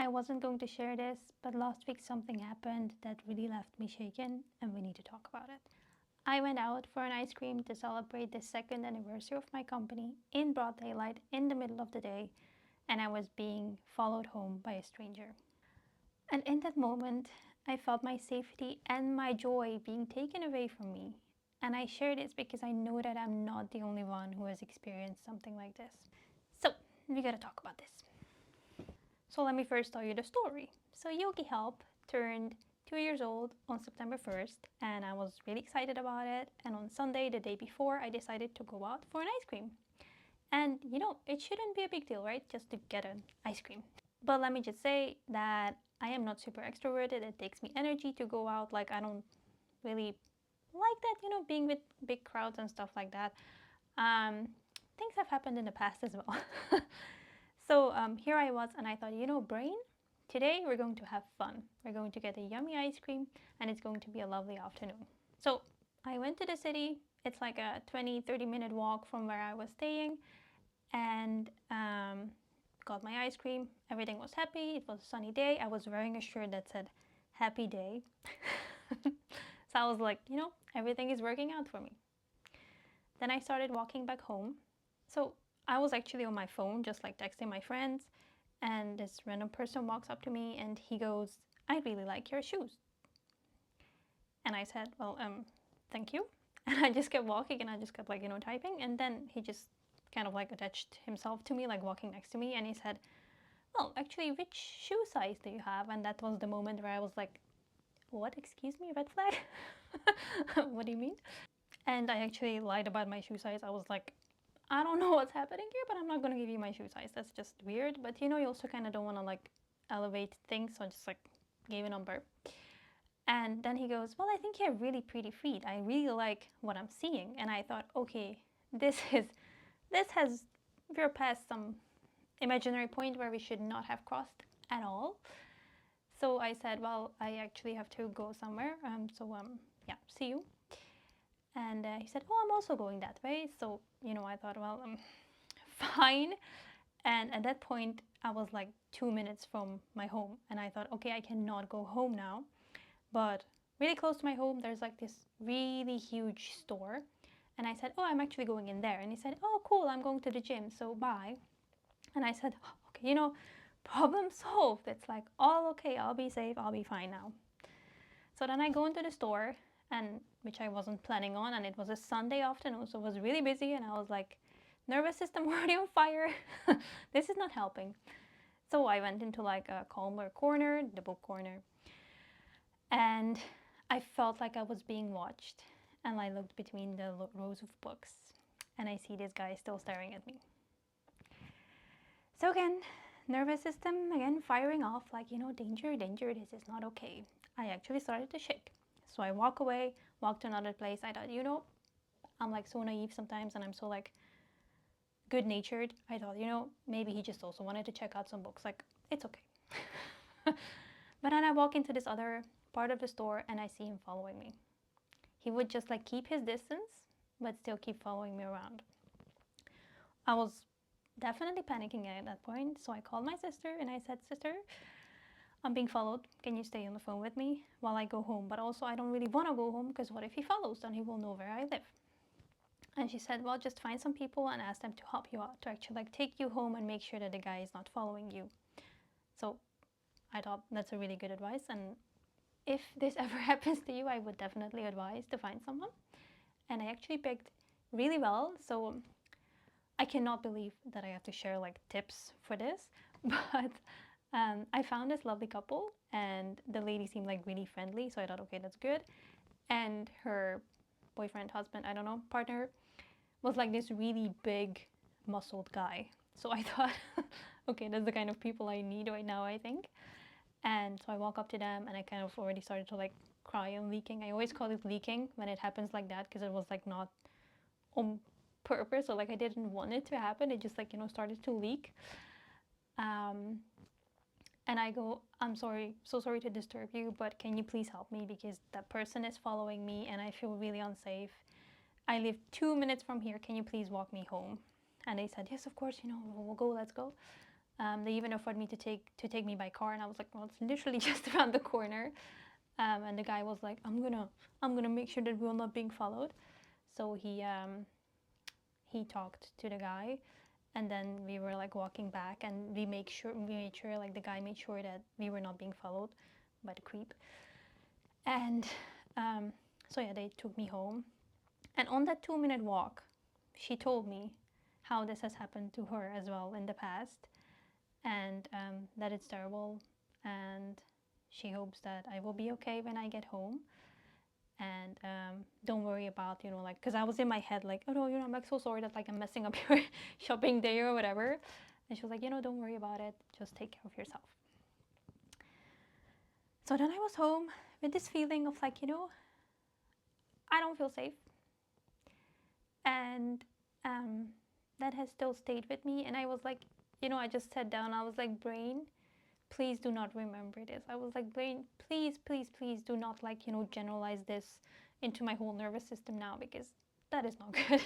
I wasn't going to share this, but last week something happened that really left me shaken and we need to talk about it. I went out for an ice cream to celebrate the second anniversary of my company in broad daylight in the middle of the day, and I was being followed home by a stranger. And in that moment, I felt my safety and my joy being taken away from me. And I share this because I know that I'm not the only one who has experienced something like this. So, we gotta talk about this. So let me first tell you the story. So Yogi Help turned 2 years old on September 1st, and I was really excited about it. And on Sunday, the day before, I decided to go out for an ice cream. And it shouldn't be a big deal, right? Just to get an ice cream. But let me just say that I am not super extroverted. It takes me energy to go out. Like, I don't really like that, being with big crowds and stuff like that. Things have happened in the past as well. So here I was, and I thought, brain, today we're going to have fun. We're going to get a yummy ice cream, and it's going to be a lovely afternoon. So I went to the city. It's like a 20-30 minute walk from where I was staying, and got my ice cream. Everything was happy. It was a sunny day. I was wearing a shirt that said happy day. So I was like, everything is working out for me. Then I started walking back home. So I was actually on my phone, just like texting my friends, and this random person walks up to me and he goes, "I really like your shoes." And I said, "Well, thank you." And I just kept walking and I just kept like, typing. And then he just kind of like attached himself to me, like walking next to me. And he said, "Well, actually, which shoe size do you have?" And that was the moment where I was like, "What? Excuse me, red flag?" What do you mean? And I actually lied about my shoe size. I was like, "I don't know what's happening here, but I'm not going to give you my shoe size. That's just weird." But you also kind of don't want to like elevate things. So I just like gave a number. And then he goes, "Well, I think you have really pretty feet. I really like what I'm seeing." And I thought, okay, we're past some imaginary point where we should not have crossed at all. So I said, "Well, I actually have to go somewhere. Yeah, see you." And he said, "Oh, I'm also going that way." So, I thought, well, fine. And at that point, I was like 2 minutes from my home. And I thought, okay, I cannot go home now. But really close to my home, there's like this really huge store. And I said, "Oh, I'm actually going in there." And he said, "Oh, cool, I'm going to the gym, so bye." And I said, "Oh, okay, problem solved. It's like all okay, I'll be safe, I'll be fine now." So then I go into the store, and which I wasn't planning on, and it was a Sunday afternoon, so it was really busy, and I was like, nervous system already on fire. This is not helping. So I went into like a calmer corner, the book corner, and I felt like I was being watched. And I looked between the rows of books, and I see this guy still staring at me. So again, nervous system again firing off like, danger, danger, this is not okay. I actually started to shake. So I walk away, walk to another place. I thought, I'm like so naive sometimes, and I'm so like good natured. I thought, maybe he just also wanted to check out some books. Like, it's okay. But then I walk into this other part of the store and I see him following me. He would just like keep his distance, but still keep following me around. I was definitely panicking at that point, so I called my sister and I said, "Sister, I'm being followed. Can you stay on the phone with me while I go home? But also, I don't really want to go home because what if he follows? Then he will know where I live." And she said, "Well, just find some people and ask them to help you out, to actually like take you home and make sure that the guy is not following you." So I thought that's a really good advice. And if this ever happens to you, I would definitely advise to find someone. And I actually picked really well. So I cannot believe that I have to share like tips for this, but I found this lovely couple, and the lady seemed like really friendly. So I thought, okay, that's good. And her boyfriend, husband, I don't know, partner was like this really big, muscled guy. So I thought, okay, that's the kind of people I need right now, I think. And so I walk up to them and I kind of already started to like cry and leaking. I always call it leaking when it happens like that because it was like not on purpose, or like I didn't want it to happen. It just like, started to leak. And I go, "I'm sorry, so sorry to disturb you, but can you please help me because that person is following me and I feel really unsafe. I live 2 minutes from here. Can you please walk me home?" And they said, "Yes, of course, we'll go, let's go." They even offered me to take me by car, and I was like, well, it's literally just around the corner. And the guy was like, I'm gonna make sure that we're not being followed. So he talked to the guy, and then we were like walking back, and we made sure like the guy made sure that we were not being followed by the creep. And so yeah, they took me home, and on that 2-minute walk, she told me how this has happened to her as well in the past, and that it's terrible, and she hopes that I will be okay when I get home. And don't worry about, like, because I was in my head like, oh no, I'm like so sorry that like I'm messing up your shopping day or whatever. And she was like, don't worry about it, just take care of yourself. So then I was home with this feeling of like, I don't feel safe. And that has still stayed with me. And I was like, I just sat down, I was like, brain, please do not remember this. I was like, brain, please, please, please do not like, generalize this into my whole nervous system now, because that is not good.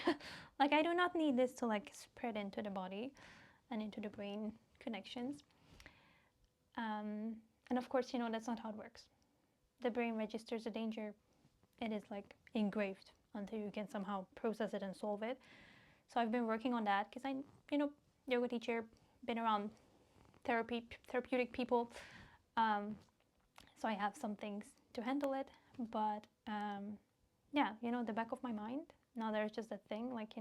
Like, I do not need this to like spread into the body and into the brain connections. And of course, that's not how it works. The brain registers a danger. It is like engraved until you can somehow process it and solve it. So I've been working on that because I, yoga teacher, been around therapeutic people. So I have some things to handle it. But yeah, the back of my mind, now there's just a thing like,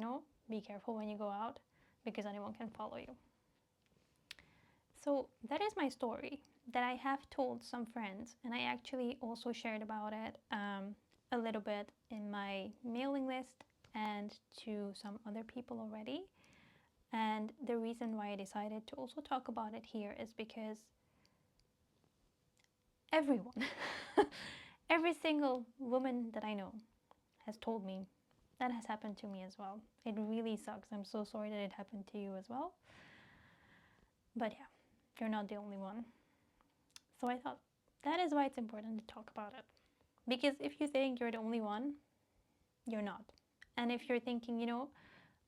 be careful when you go out because anyone can follow you. So that is my story that I have told some friends, and I actually also shared about it a little bit in my mailing list and to some other people already. And the reason why I decided to also talk about it here is because everyone, every single woman that I know has told me that has happened to me as well. It really sucks. I'm so sorry that it happened to you as well. But yeah, you're not the only one. So I thought that is why it's important to talk about it. Because if you think you're the only one, you're not. And if you're thinking,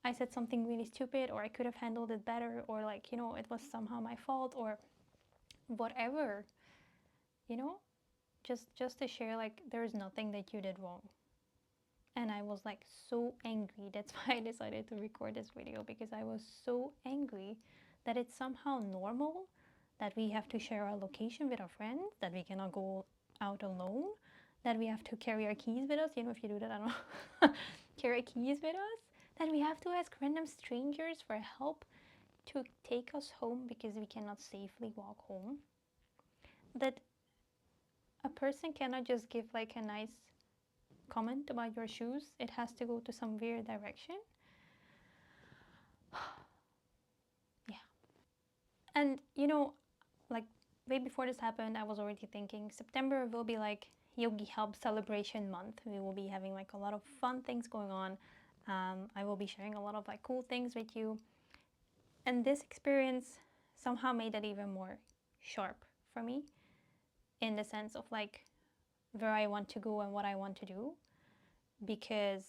I said something really stupid, or I could have handled it better, or like, it was somehow my fault, or whatever, just to share, like, there's nothing that you did wrong. And I was like so angry. That's why I decided to record this video, because I was so angry that it's somehow normal that we have to share our location with our friends, that we cannot go out alone, that we have to carry our keys with us. If you do that, I don't know, carry keys with us, that we have to ask random strangers for help to take us home because we cannot safely walk home. That a person cannot just give like a nice comment about your shoes. It has to go to some weird direction. Yeah. And like way before this happened, I was already thinking September will be like Yogi Help celebration month. We will be having like a lot of fun things going on. I will be sharing a lot of like cool things with you. And this experience somehow made that even more sharp for me, in the sense of like where I want to go and what I want to do, because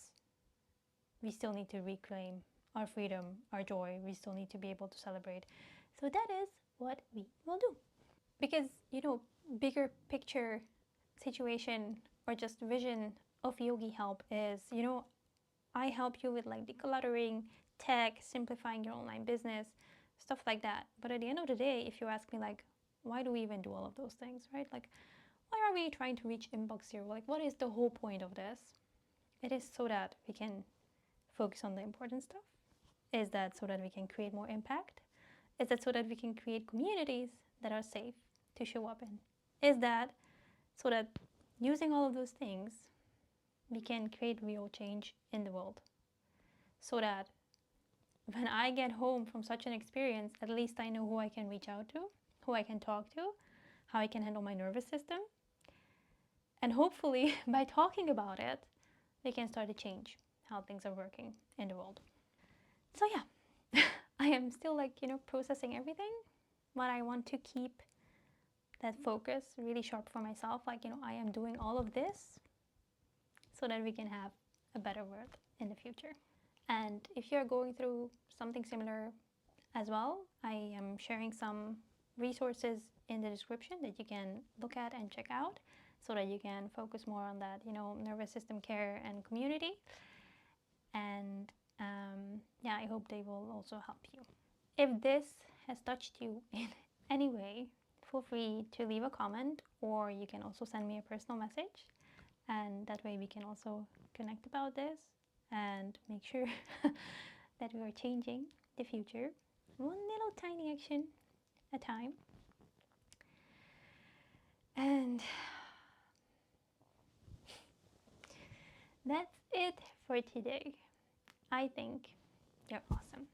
we still need to reclaim our freedom, our joy. We still need to be able to celebrate. So that is what we will do. Because, bigger picture situation or just vision of Yogi Help is, I help you with like decluttering, tech, simplifying your online business, stuff like that. But at the end of the day, if you ask me like, why do we even do all of those things, right? Like, why are we trying to reach inbox zero? Like, what is the whole point of this? It is so that we can focus on the important stuff. Is that so that we can create more impact? Is that so that we can create communities that are safe to show up in? Is that so that using all of those things, we can create real change in the world? So that when I get home from such an experience, at least I know who I can reach out to, who I can talk to, how I can handle my nervous system. And hopefully, by talking about it, we can start to change how things are working in the world. So yeah, I am still like, processing everything, but I want to keep that focus really sharp for myself. Like, I am doing all of this so that we can have a better world in the future. And if you're going through something similar, as well. I am sharing some resources in the description that you can look at and check out so that you can focus more on that, nervous system care and community. And yeah, I hope they will also help you. If this has touched you in any way, feel free to leave a comment, or you can also send me a personal message, and that way we can also connect about this and make sure that we are changing the future one little tiny action at a time. And that's it for today. I think you're awesome.